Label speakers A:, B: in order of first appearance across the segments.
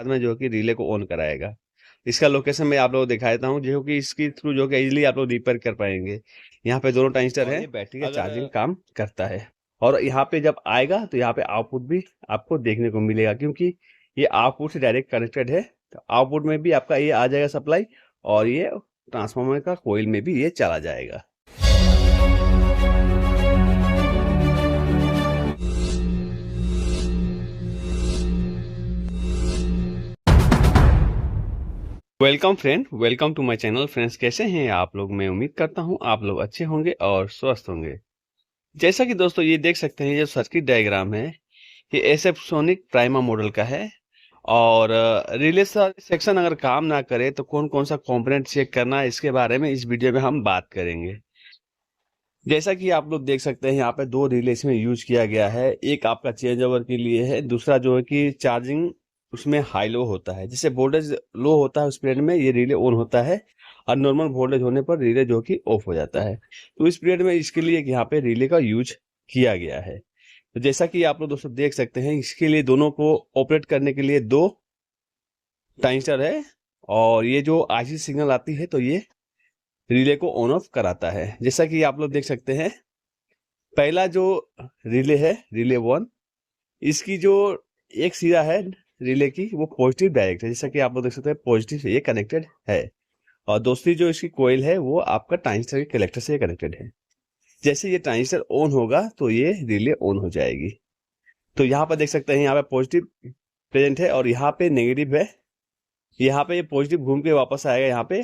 A: बाद में जो कि रिले को ऑन कराएगा। इसका लोकेशन मैं आप लोगों को दिखा देता हूँ, जो कि इसके थ्रू जो कि इजीली आप लोग रिपेयर कर पाएंगे। यहाँ पे दोनों ट्रांजिस्टर है, बैटरी का चार्जिंग काम करता है। और यहाँ पे जब आएगा तो यहाँ पे आउटपुट भी आपको देखने को मिलेगा, क्योंकि ये आउटपुट से डायरेक्ट कनेक्टेड है। तो आउटपुट में भी आपका ये आ जाएगा सप्लाई, और ये ट्रांसफार्मर का कोइल में भी ये चला जाएगा। Welcome friend, welcome to my channel. Friends, कैसे हैं आप लोग? मैं उम्मीद करता हूं आप लोग अच्छे होंगे और स्वस्थ होंगे। जैसा कि दोस्तों ये देख सकते हैं, ये सर्किट डायग्राम है, ये एसएफ सोनिक प्राइमा मॉडल का है। और रिले सेक्शन अगर काम ना करे तो कौन कौन सा कंपोनेंट चेक करना है, इसके बारे में इस वीडियो में हम बात करेंगे। जैसा कि आप लोग देख सकते हैं, यहाँ पे दो रिले इसमें यूज किया गया है। एक आपका चेंज ओवर के लिए है, दूसरा जो है कि चार्जिंग उसमें हाई लो होता है। जैसे वोल्टेज लो होता है उस पीरियड में ये रिले ऑन होता है, और नॉर्मल वोल्टेज होने पर रिले जो कि ऑफ हो जाता है। तो इस पीरियड में इसके लिए यहाँ पे रिले का यूज किया गया है। तो जैसा कि आप लोग दोस्तों देख सकते हैं, इसके लिए दोनों को ऑपरेट करने के लिए दो ट्रांजिस्टर है, और ये जो आईसी सिग्नल आती है तो ये रिले को ऑन ऑफ कराता है। जैसा कि आप लोग देख सकते हैं, पहला जो रिले है, रिले 1, इसकी जो एक सिरा है रिले की वो पॉजिटिव डायरेक्ट है। जैसा कि आप लोग देख सकते हैं, पॉजिटिव से ये कनेक्टेड है। और दूसरी जो इसकी कोयल है वो आपका ट्रांजिस्टर के कलेक्टर से कनेक्टेड है। जैसे ये ट्रांजिस्टर ऑन होगा तो ये रिले ऑन हो जाएगी। तो यहाँ पर देख सकते हैं, यहाँ पे पॉजिटिव प्रेजेंट है और यहाँ पे नेगेटिव है। यहाँ पे ये पॉजिटिव घूम के वापस आएगा यहाँ पे।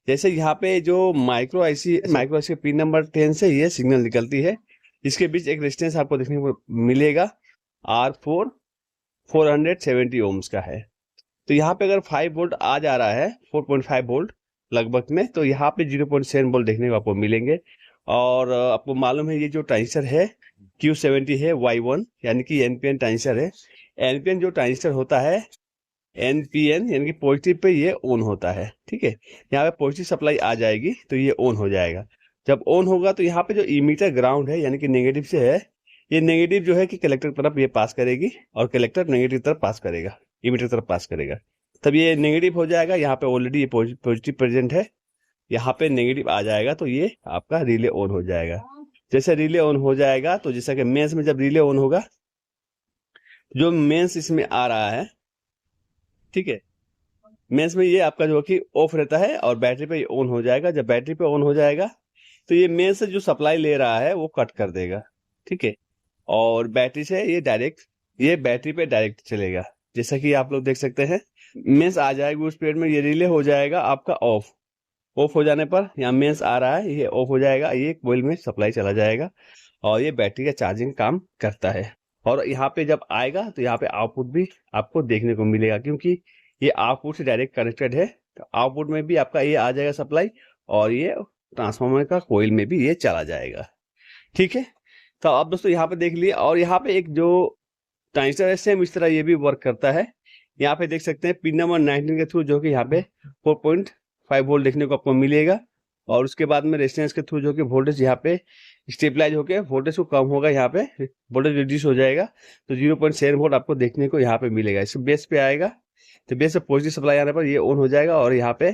A: जैसे यहाँ पे जो माइक्रो आईसी के पिन नंबर 10 से ये सिग्नल निकलती है। इसके बीच एक रेजिस्टेंस आपको देखने को मिलेगा, R4 470 ओम्स का है। तो यहाँ पे अगर 5 वोल्ट आ जा रहा है, 4.5 वोल्ट लगभग में, तो यहाँ पे 0.7 वोल्ट देखने को आपको मिलेंगे। और आपको मालूम है ये जो ट्रांजिस्टर है Q70 है Y1, यानी कि एनपीएन ट्रांजिस्टर है। एनपीएन जो ट्रांजिस्टर होता है, एनपीएन यानी कि पॉजिटिव पे ये ऑन होता है। ठीक है, यहाँ पे पॉजिटिव सप्लाई आ जाएगी तो ये ऑन हो जाएगा। जब ऑन होगा तो यहाँ पे जो इमीटर ग्राउंड है यानी कि नेगेटिव से है, ये नेगेटिव जो है कि कलेक्टर तरफ ये पास करेगी, और कलेक्टर नेगेटिव तरफ पास करेगा, इमीटर तरफ पास करेगा। तब ये नेगेटिव हो जाएगा। यहाँ पे ऑलरेडी ये पॉजिटिव प्रेजेंट है, यहाँ पे नेगेटिव आ जाएगा तो ये आपका रिले ऑन हो जाएगा। जैसे रिले ऑन हो जाएगा तो जैसा कि मेंस में जब रिले ऑन होगा, जो मेंस इसमें आ रहा है, ठीक है, मेंस में ये आपका जो कि ऑफ रहता है और बैटरी पे ऑन हो जाएगा। जब बैटरी पे ऑन हो जाएगा तो ये मेंस से जो सप्लाई ले रहा है वो कट कर देगा। ठीक है, और बैटरी से ये डायरेक्ट ये बैटरी पे डायरेक्ट चलेगा। जैसा कि आप लोग देख सकते हैं, मेंस आ जाएगा उस पीरियड में, ये रिले हो जाएगा आपका ऑफ। ऑफ हो जाने पर यहाँ मेंस आ रहा है, ये ऑफ हो जाएगा, ये कोइल में सप्लाई चला जाएगा, और ये बैटरी का चार्जिंग काम करता है। और यहाँ पे जब आएगा तो यहाँ पे आउटपुट भी आपको देखने को मिलेगा, क्योंकि ये आउटपुट से डायरेक्ट कनेक्टेड है। तो आउटपुट में भी आपका ये आ जाएगा सप्लाई, और ये ट्रांसफार्मर का कोइल में भी ये चला जाएगा। ठीक है, तो आप दोस्तों यहाँ पे देख लिए। और यहाँ पे एक जो ट्रांजिस्टर है सेम इस तरह ये भी वर्क करता है। यहाँ पे देख सकते हैं पिन नंबर 19 के थ्रू जो कि यहाँ पे 4.5 वोल्ट देखने को आपको मिलेगा, और उसके बाद में रेजिस्टेंस के थ्रू जो कि वोल्टेज यहाँ पे स्टेबलाइज होकर वोल्टेज को कम होगा, यहाँ पे वोल्टेज रिड्यूस हो जाएगा, तो 0.7 वोल्ट आपको देखने को यहाँ पे मिलेगा। इस बेस पे आएगा तो बेस पे पॉजिटिव सप्लाई आने पर ये ऑन हो जाएगा, और यहाँ पे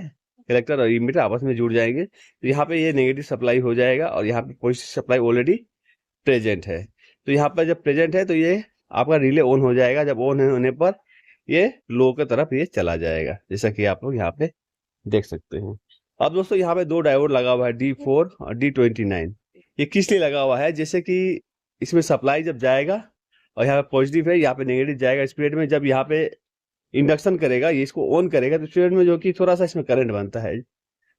A: कलेक्टर और इमीटर आपस में जुड़ जाएंगे, तो यहाँ पे ये नेगेटिव सप्लाई हो जाएगा, और यहाँ पे पॉजिटिव सप्लाई ऑलरेडी प्रेजेंट है। तो यहाँ पर जब प्रेजेंट है तो ये आपका रिले ऑन हो जाएगा। जब ऑन होने पर ये लो की तरफ ये चला जाएगा, जैसा कि आप लोग यहाँ पे देख सकते हैं। अब दोस्तों यहाँ पे दो डायोड लगा हुआ है, D4 और D29। ये किस लिए लगा हुआ है? जैसे कि इसमें सप्लाई जब जाएगा और यहाँ पे पॉजिटिव है, यहाँ पे नेगेटिव जाएगा, इस पीरियड में जब यहाँ पे इंडक्शन करेगा, ये इसको ऑन करेगा, तो इस पीरियड में जो कि थोड़ा सा इसमें करंट बनता है।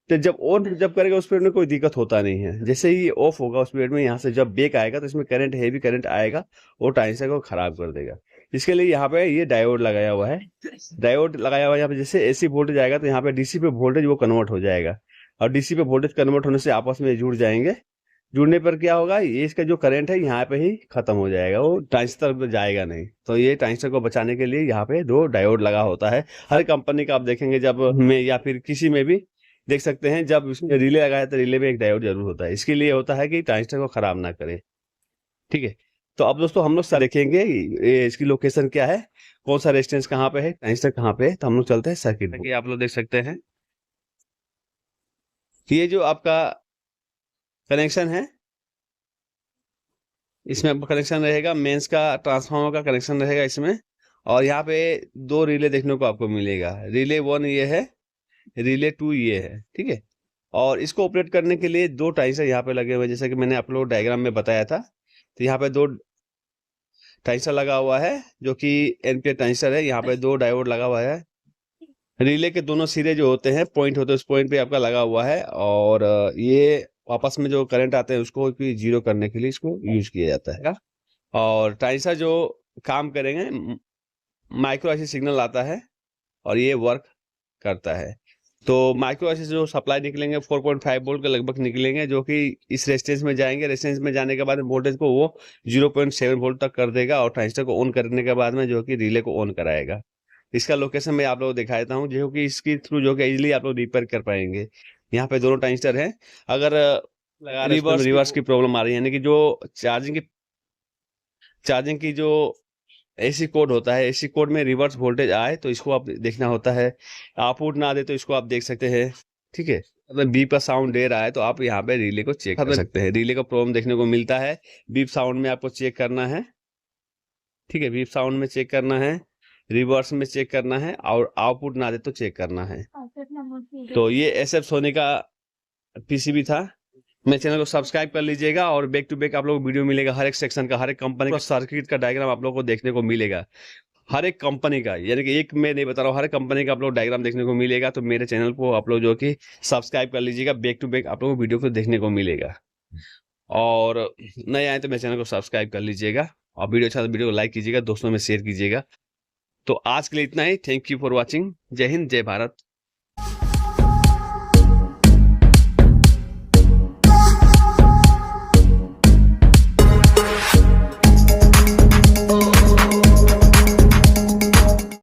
A: तो जब ऑन जब करेगा उस पीरियड में कोई दिक्कत होता नहीं है। जैसे ही ऑफ होगा उस पीरियड में, यहाँ से जब बेक आएगा तो इसमें करंट, हेवी करंट आएगा, वो ट्रांजिस्टर को खराब कर देगा। इसके लिए यहाँ पे ये डायोड लगाया हुआ है। डायोड लगाया हुआ है यहाँ पे, जैसे एसी वोल्टेज आएगा तो यहाँ पे डीसी पे वोल्टेज वो कन्वर्ट हो जाएगा, और डीसी पे वोल्टेज कन्वर्ट होने से आपस में जुड़ जाएंगे। जुड़ने पर क्या होगा, ये इसका जो करंट है यहाँ पे ही खत्म हो जाएगा, वो ट्रांजिस्टर पे जाएगा नहीं। तो ये ट्रांजिस्टर को बचाने के लिए यहाँ पे दो डायोड लगा होता है। हर कंपनी का आप देखेंगे जब में या फिर किसी में भी देख सकते हैं, जब उसमें रिले लगाया तो रिले में एक डायोड जरूर होता है। इसके लिए होता है कि ट्रांजिस्टर को खराब ना करे। ठीक है, तो अब दोस्तों हम लोग देखेंगे इसकी लोकेशन क्या है, कौन सा रेजिस्टेंस कहाँ पे है, ट्रांजिस्टर कहाँ पे है। तो हम लोग चलते हैं सर्किट बोर्ड। आप लोग देख सकते हैं ये जो आपका कनेक्शन है, इसमें आपका कनेक्शन रहेगा, मेंस का ट्रांसफार्मर का कनेक्शन रहेगा इसमें। और यहाँ पे 2 रिले देखने को आपको मिलेगा। रिले 1 ये है, रिले 2 ये है, ठीक है। और इसको ऑपरेट करने के लिए 2 ट्रांजिस्टर यहाँ पे लगे हुए हैं, जैसे कि मैंने आप लोग डायग्राम में बताया था। तो यहाँ पे 2 ट्रांजिस्टर लगा हुआ है जो कि एनपीएन ट्रांजिस्टर है। यहाँ पे 2 डायोड लगा हुआ है। रिले के दोनों सिरे जो होते हैं, पॉइंट होते हैं, उस पॉइंट पे आपका लगा हुआ है। और ये आपस में जो करंट आते हैं उसको जीरो करने के लिए इसको यूज किया जाता है। और ट्रांजिस्टर जो काम करेंगे, माइक्रो आईसी सिग्नल आता है और ये वर्क करता है। तो माइक्रो आईसी से जो सप्लाई निकलेंगे 4.5 वोल्ट के लगभग निकलेंगे, जो कि इस रेजिस्टेंस में जाएंगे। रेजिस्टेंस में जाने के बाद वोल्टेज को वो 0.7 वोल्ट तक कर देगा और ट्रांजिस्टर को ऑन करने के बाद में जो कि रिले को ऑन कराएगा। इसका लोकेशन मैं आप लोगों को दिखा देता हूँ, जो कि इसकी थ्रू जो कि इजीली आप लोग रिपेयर कर पाएंगे। यहाँ पे दोनों ट्रांजिस्टर हैं। अगर रिवर्स की प्रॉब्लम आ रही है, यानी कि जो चार्जिंग की जो एसी कोड होता है, एसी कोड में रिवर्स वोल्टेज आए तो इसको आप देखना होता है। आउटपुट ना दे तो इसको आप देख सकते हैं, ठीक है। अगर बीप का साउंड दे रहा है तो आप यहाँ पे रिले को चेक कर सकते हैं। रिले का प्रॉब्लम देखने को मिलता है, बीप साउंड में आपको चेक करना है, ठीक है। बीप साउंड में चेक करना है, रिवर्स में चेक करना है, और आउटपुट ना दे तो चेक करना है। तो ये एसएफ सोनी का पीसीबी था। मेरे चैनल को सब्सक्राइब कर लीजिएगा और बैक टू बैक आप लोग को वीडियो मिलेगा हर एक सेक्शन का, हर एक कंपनी का सर्किट का डायग्राम आप लोग को देखने को मिलेगा। हर एक कंपनी का, यानी कि एक मैं नहीं बता रहा हूँ, हर एक कंपनी का आप लोग डायग्राम देखने को मिलेगा। तो मेरे चैनल को आप लोग जो कि सब्सक्राइब कर लीजिएगा, बैक टू बैक आप लोग को वीडियो को देखने को मिलेगा। और नए आए तो मेरे चैनल को सब्सक्राइब कर लीजिएगा और वीडियो अच्छा तो वीडियो को लाइक कीजिएगा, दोस्तों में शेयर कीजिएगा। तो आज के लिए इतना ही। Thank you for watching. जय हिंद, जय भारत।